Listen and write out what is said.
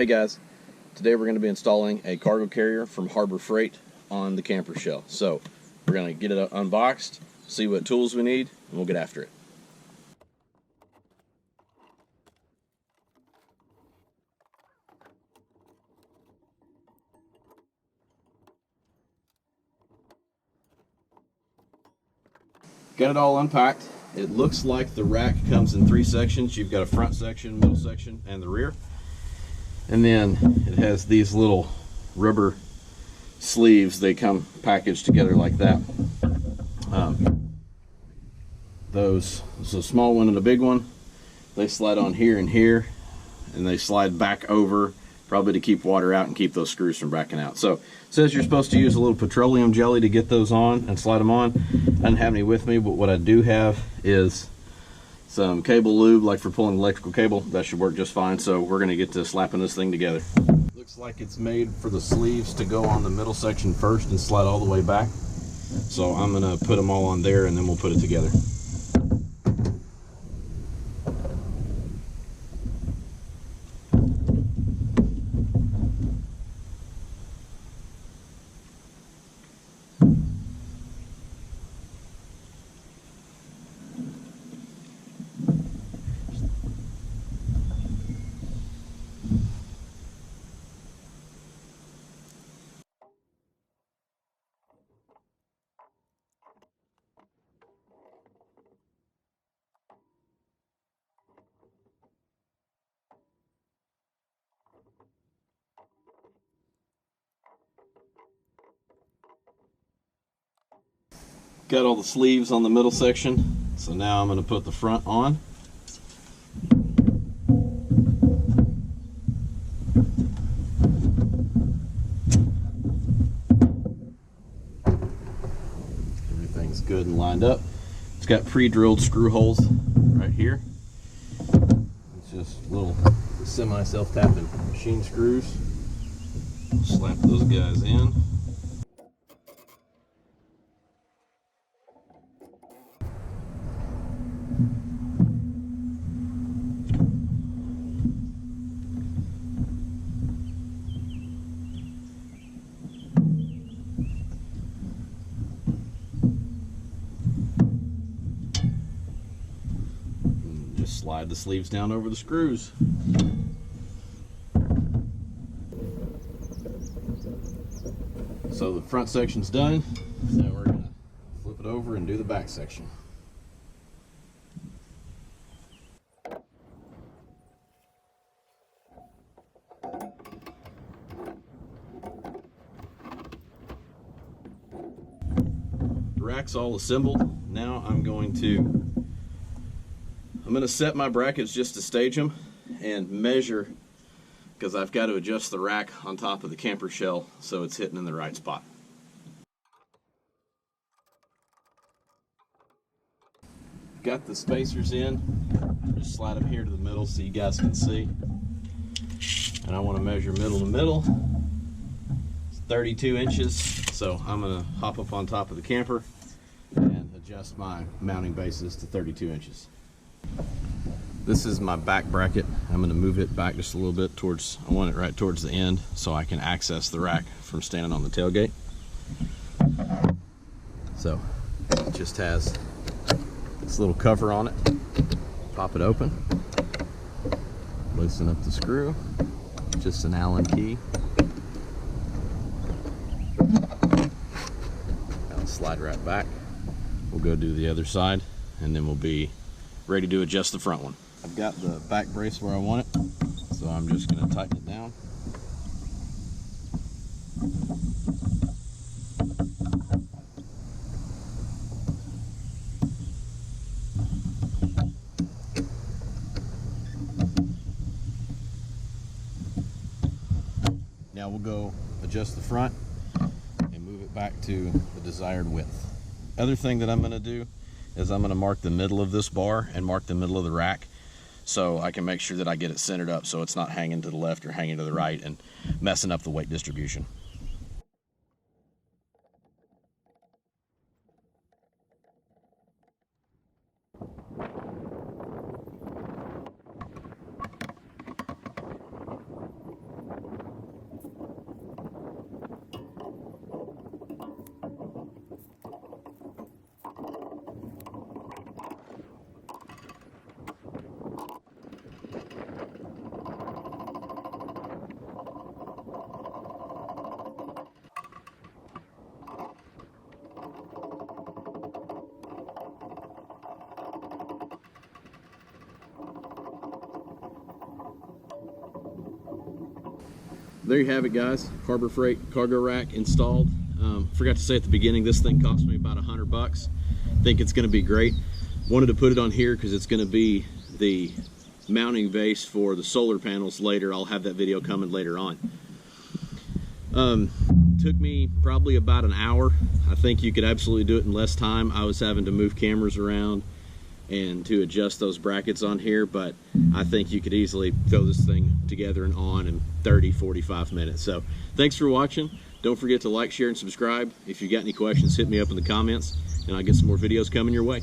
Hey guys, today we're going to be installing a cargo carrier from Harbor Freight on the campershell. So we're going to get it unboxed, see what tools we need, and we'll get after it. Got it all unpacked. It looks like the rack comes in three sections. You've got a front section, middle section, and the rear. And then it has these little rubber sleeves. They come packaged together like that. There's a small one and a big one. They slide on here and here, and they slide back over, probably to keep water out and keep those screws from backing out. So it says you're supposed to use a little petroleum jelly to get those on and slide them on. I didn't have any with me, but what I do have is some cable lube, like for pulling electrical cable. That should work just fine. So we're gonna get to slapping this thing together. Looks like it's made for the sleeves to go on the middle section first and slide all the way back. So I'm gonna put them all on there and then we'll put it together. Got all the sleeves on the middle section, so now I'm going to put the front on. Everything's good and lined up. It's got pre-drilled screw holes right here. It's just little semi-self-tapping machine screws. Slap those guys in. Just slide the sleeves down over the screws. So the front section's done. Now we're going to flip it over and do the back section. The rack's all assembled. Now I'm going to set my brackets just to stage them and measure, because I've got to adjust the rack on top of the camper shell so it's hitting in the right spot. Got the spacers in. Just slide them here to the middle so you guys can see. And I want to measure middle to middle. It's 32 inches. So I'm going to hop up on top of the camper and adjust my mounting bases to 32 inches. This is my back bracket. I'm going to move it back just a little bit towards, I want it right towards the end so I can access the rack from standing on the tailgate. So it just has this little cover on it. Pop it open, loosen up the screw, just an Allen key. That'll slide right back. We'll go do the other side and then we'll be ready to adjust the front one. I've got the back brace where I want it, so I'm just going to tighten it down. Now we'll go adjust the front and move it back to the desired width. Other thing that I'm going to do is I'm going to mark the middle of this bar and mark the middle of the rack so I can make sure that I get it centered up so it's not hanging to the left or hanging to the right and messing up the weight distribution. there you have it, guys. Harbor Freight cargo rack installed. Forgot to say at the beginning, this thing cost me about $100. Think it's going to be great. Wanted to put it on here because it's going to be the mounting base for the solar panels later. I'll have that video coming later on. Took me probably about an hour. I think you could absolutely do it in less time. I was having to move cameras around and to adjust those brackets on here, but I think you could easily throw this thing together and on in 30-45 minutes. So thanks for watching. Don't forget to like, share, and subscribe. If you got any questions, hit me up in the comments, and I'll get some more videos coming your way.